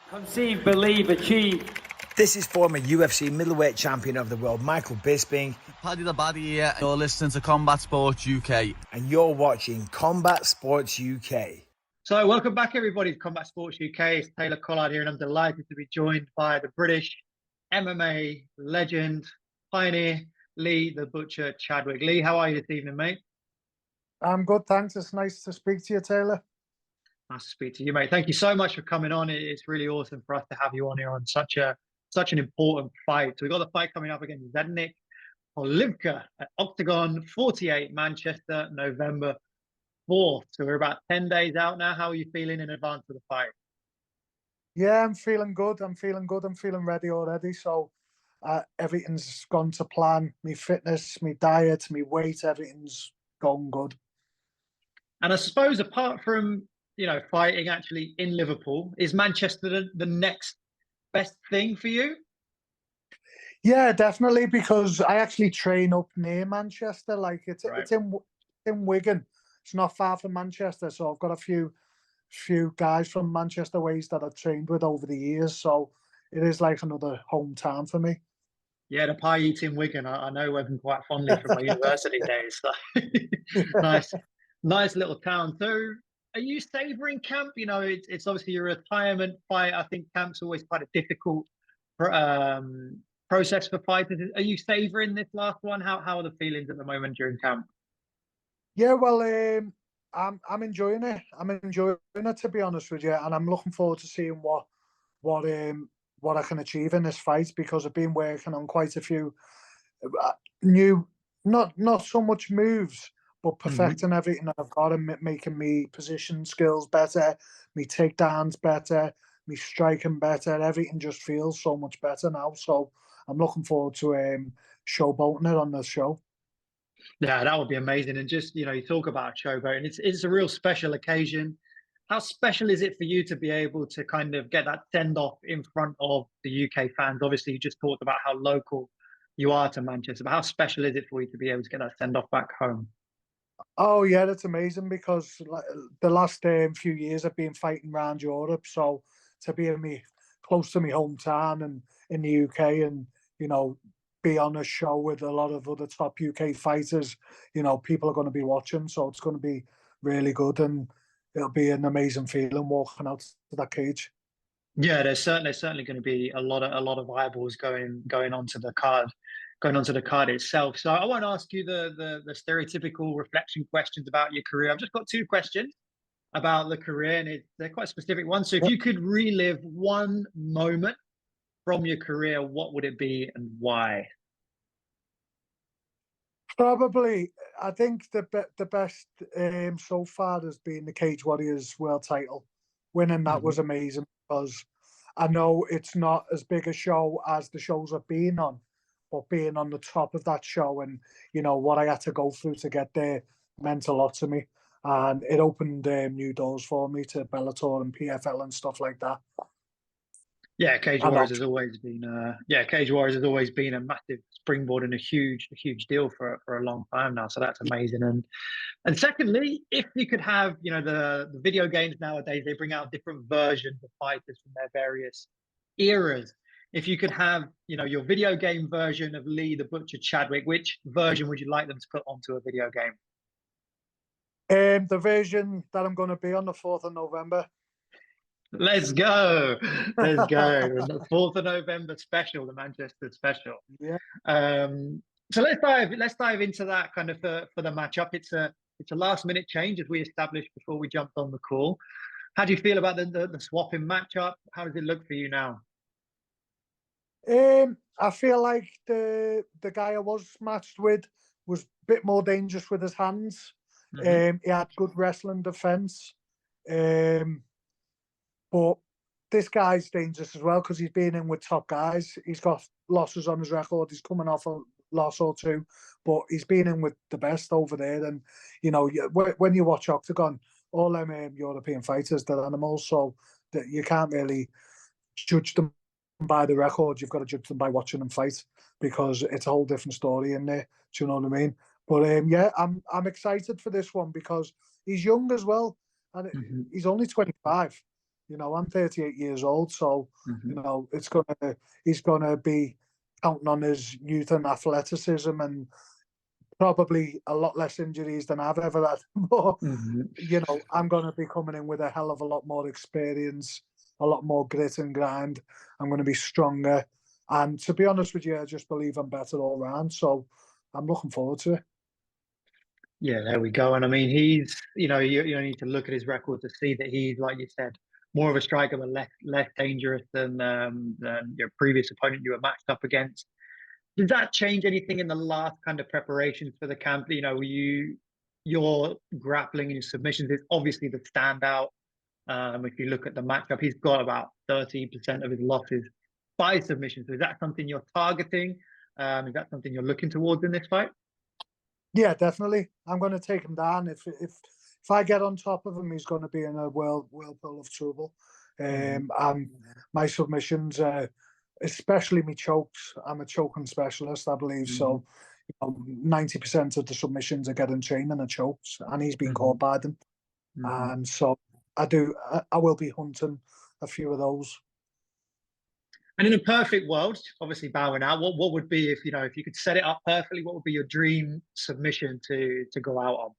Conceive, believe, achieve. This is former UFC middleweight champion of the world, Michael Bisping. Paddy the Baddy here. You're listening to Combat Sports UK. And you're watching Combat Sports UK. So welcome back, everybody, to Combat Sports UK. It's Taylor Collard here, and I'm delighted to be joined by the British MMA legend, pioneer, Lee The Butcher Chadwick. Lee, how are you this evening, mate? I'm good, thanks. It's nice to speak to you, Taylor. Nice to speak to you, mate. Thank you so much for coming on. It's really awesome for us to have you on here on such an important fight. So we've got the fight coming up against Zednik Olivka at OKTAGON 48, Manchester, November 4th. So we're about 10 days out now. How are you feeling in advance of the fight? Yeah, I'm feeling good. I'm feeling ready already. So everything's gone to plan. My fitness, my diet, my weight, everything's going good. And I suppose apart from, fighting actually in Liverpool, is Manchester the next best thing for you? Yeah, definitely, because I actually train up near Manchester. Like it's in Wigan. It's not far from Manchester, so I've got a few guys from Manchester ways that I've trained with over the years. So it is like another hometown for me. Yeah, the pie eating Wigan. I know Wigan quite fondly from my university days. So nice little town. So are you savouring camp? It's obviously your retirement fight. I think camp's always quite a difficult process for fighters. Are you savouring this last one? How are the feelings at the moment during camp? Yeah, well, I'm enjoying it. I'm enjoying it, to be honest with you, and I'm looking forward to seeing what I can achieve in this fight, because I've been working on quite a few new, not so much moves, but perfecting everything that I've got and making me position skills better, me takedowns better, me striking better. Everything just feels so much better now. So I'm looking forward to showboating it on the show. Yeah, that would be amazing. And just, you talk about showboating. It's a real special occasion. How special is it for you to be able to kind of get that send-off in front of the UK fans? Obviously, you just talked about how local you are to Manchester, but how special is it for you to be able to get that send-off back home? Oh, yeah, that's amazing, because the last few years I've been fighting around Europe. So to be close to my hometown and in the UK, and, be on a show with a lot of other top UK fighters, people are going to be watching. So it's going to be really good, and it'll be an amazing feeling walking out to that cage. Yeah, there's certainly going to be a lot of eyeballs going onto the card itself. So I won't ask you the stereotypical reflection questions about your career. I've just got two questions about the career, and they're quite specific ones. So if you could relive one moment from your career, what would it be and why? Probably, I think the best so far has been the Cage Warriors world title. Winning that was amazing, because I know it's not as big a show as the shows I've been on, but being on the top of that show and, what I had to go through to get there meant a lot to me. And it opened new doors for me to Bellator and PFL and stuff like that. Yeah, Cage Warriors has always been a massive springboard and a huge deal for a long time now. So that's amazing. And secondly, if you could have, the video games nowadays, they bring out different versions of fighters from their various eras. If you could have, your video game version of Lee the Butcher Chadwick, which version would you like them to put onto a video game? The version that I'm going to be on the 4th of November. Let's go. The 4th of November special, the Manchester special. Yeah. So let's dive into that kind of for the matchup. It's a last minute change, as we established before we jumped on the call. How do you feel about the swapping matchup? How does it look for you now? I feel like the guy I was matched with was a bit more dangerous with his hands. He had good wrestling defense. But this guy's dangerous as well, because he's been in with top guys. He's got losses on his record. He's coming off a loss or two, but he's been in with the best over there. And, when you watch OKTAGON, all them European fighters, they're animals, so that you can't really judge them by the record. You've got to judge them by watching them fight, because it's a whole different story in there. Do you know what I mean? But yeah, I'm excited for this one, because he's young as well, and he's only 25. You know, I'm 38 years old, so Mm-hmm. you know he's gonna be counting on his youth and athleticism, and probably a lot less injuries than I've ever had. But Mm-hmm. you know, I'm gonna be coming in with a hell of a lot more experience, a lot more grit and grind. I'm gonna be stronger, and to be honest with you, I just believe I'm better all round. So I'm looking forward to it. Yeah, there we go. And I mean, he's, you need to look at his record to see that he's, like you said, more of a striker, but less dangerous than your previous opponent you were matched up against. Does that change anything in the last kind of preparations for the camp? You know, your grappling and your submissions is obviously the standout. If you look at the matchup, he's got about 30% of his losses by submission. So is that something you're targeting? Is that something you're looking towards in this fight? Yeah, definitely. I'm going to take him down. If I get on top of him, he's going to be in a whirlpool of trouble. And my submissions, especially my chokes, I'm a choking specialist, I believe. So, 90% of the submissions are getting training and chokes, and he's been caught by them. And so I will be hunting a few of those. And in a perfect world, obviously bowing out, what would be if you could set it up perfectly, what would be your dream submission to go out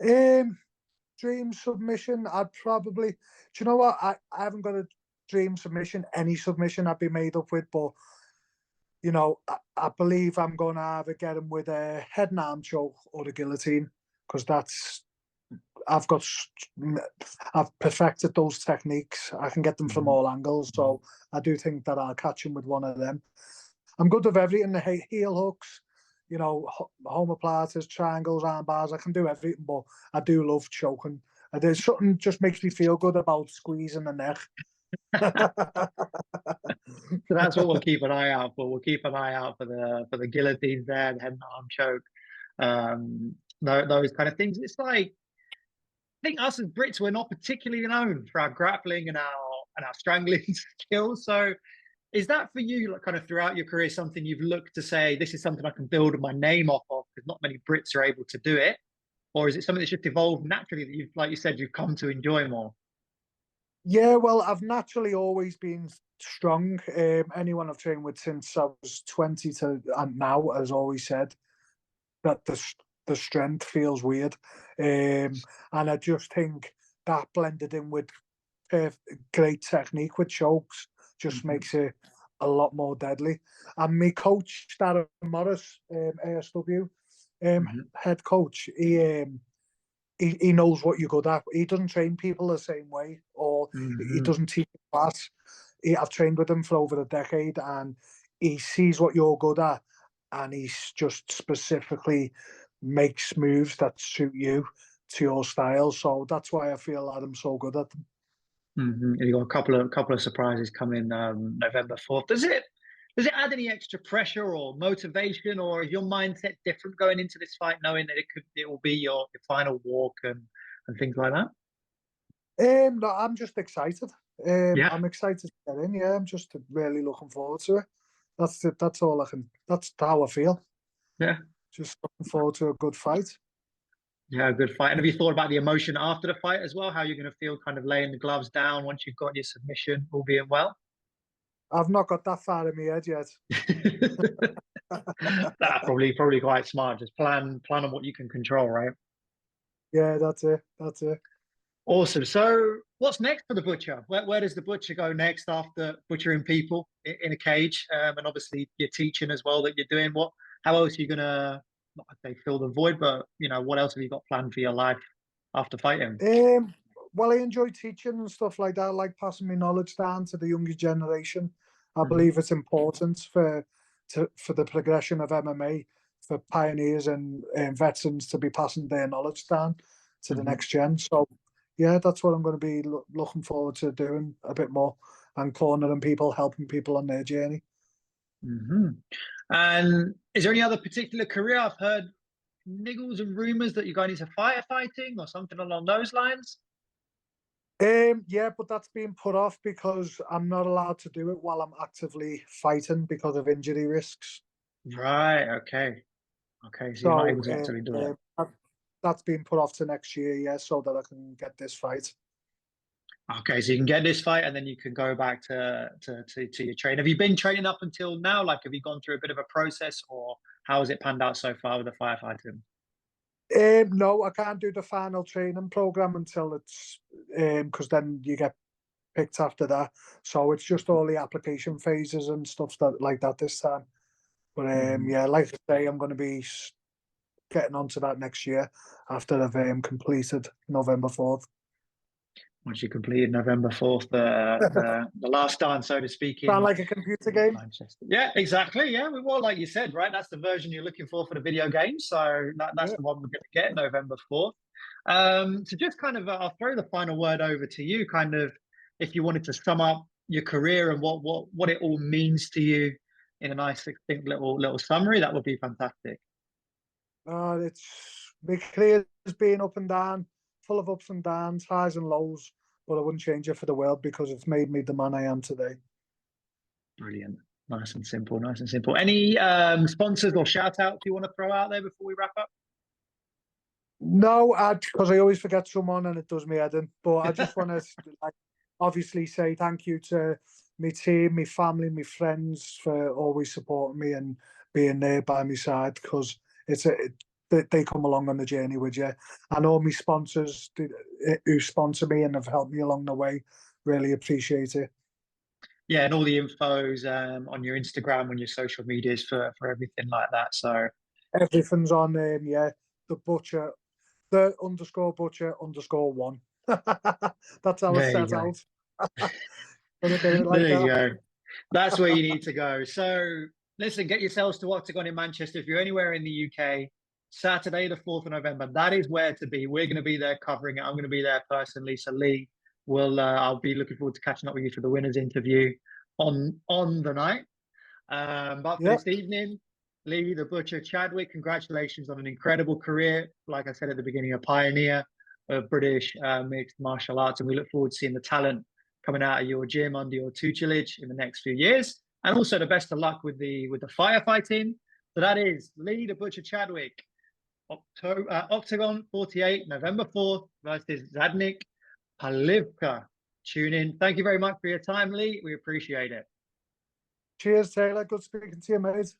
on? Dream submission, I'd probably. Do you know what? I haven't got a dream submission. Any submission I'd be made up with, but you know, I believe I'm going to either get him with a head and arm choke or a guillotine, because I've perfected those techniques. I can get them from all angles, so I do think that I'll catch him with one of them. I'm good with everything: the heel hooks, you know, homoplatas, triangles, arm bars. I can do everything, but I do love choking. There's something just makes me feel good about squeezing the neck. So that's what we'll keep an eye out for. We'll keep an eye out for the guillotines there, the head and arm choke, those kind of things. It's like, I think us as Brits, we're not particularly known for our grappling and our strangling skills. So is that for you, like, kind of throughout your career, something you've looked to say, this is something I can build my name off of, because not many Brits are able to do it? Or is it something that's just evolved naturally that you've, like you said, you've come to enjoy more? Yeah, well, I've naturally always been strong. Anyone I've trained with since I was 20 to and now has always said that the strength feels weird. And I just think that blended in with great technique with chokes just makes it a lot more deadly. And my coach, Darren Morris, ASW, head coach, he knows what you're good at. He doesn't train people the same way, or he doesn't teach a class. I've trained with him for over a decade, and he sees what you're good at, and he's just specifically makes moves that suit you to your style. So that's why I feel that I'm so good at them. You got a couple of surprises coming November 4th. Does it add any extra pressure or motivation, or is your mindset different going into this fight, knowing that it will be your final walk and things like that? No, I'm just excited. Yeah. I'm excited to get in. Yeah, I'm just really looking forward to it. That's it. That's all I can. That's how I feel. Yeah. Just looking forward to a good fight. Yeah, good fight. And have you thought about the emotion after the fight as well? How you're going to feel kind of laying the gloves down once you've got your submission, all being well? I've not got that far in my head yet. That's probably quite smart. Just plan on what you can control, right? Yeah, that's it. That's it. Awesome. So what's next for the Butcher? Where does the Butcher go next after butchering people in a cage? And obviously you're teaching as well that you're doing. How else are you gonna, not say fill the void, but what else have you got planned for your life after fighting? Well, I enjoy teaching and stuff like that. I like passing my knowledge down to the younger generation. I believe it's important for the progression of MMA, for pioneers and veterans to be passing their knowledge down to the next gen. So, yeah, that's what I'm going to be looking forward to doing a bit more, and cornering people, helping people on their journey. And is there any other particular career? I've heard niggles and rumors that you're going into firefighting or something along those lines. Yeah, but that's being put off because I'm not allowed to do it while I'm actively fighting because of injury risks. Right. Okay. So you're not able to actually do it. That's being put off to next year, yeah, so that I can get this fight. Okay, so you can get this fight, and then you can go back to your train. Have you been training up until now? Like, have you gone through a bit of a process, or how has it panned out so far with the firefighting? No, I can't do the final training program until it's because then you get picked after that. So it's just all the application phases and stuff like that this time. But yeah, like I say, I'm going to be getting onto that next year after I've completed November 4th. Once you completed November 4th, the last dance, so to speak, Sound in like a computer game? Manchester. Yeah, exactly. Yeah, well, like you said, right? That's the version you're looking for the video game. So that's the one we're going to get November 4th. So just kind of, I'll throw the final word over to you. Kind of, if you wanted to sum up your career and what it all means to you in a nice, succinct little summary, that would be fantastic. It's my career has been up and down, full of ups and downs, highs and lows, but I wouldn't change it for the world because it's made me the man I am today. Brilliant. Nice and simple, nice and simple. Any sponsors or shout outs you want to throw out there before we wrap up? No, because I always forget someone and it does me head in. But I just want to obviously say thank you to my team, my family, my friends for always supporting me and being there by my side because they come along on the journey with you. And all my sponsors who sponsor me and have helped me along the way, really appreciate it. Yeah, and all the infos on your Instagram, on your social medias for everything like that. So everything's on yeah, the butcher, the _butcher_1. That's how it's set out. There you go. That's where you need to go. So listen, get yourselves to Octagon in Manchester. If you're anywhere in the UK, Saturday, the 4th of November, that is where to be. We're going to be there covering it. I'm going to be there personally. So Lee, I'll be looking forward to catching up with you for the winners interview on the night. But for this evening, Lee the Butcher Chadwick, congratulations on an incredible career. Like I said at the beginning, a pioneer of British mixed martial arts, and we look forward to seeing the talent coming out of your gym under your tutelage in the next few years. And also the best of luck with the firefighting. So that is Lee the Butcher Chadwick, Octagon 48, November 4th versus Zadnik Palivka. Tune in. Thank you very much for your time, Lee. We appreciate it. Cheers, Taylor. Good speaking to you, mate.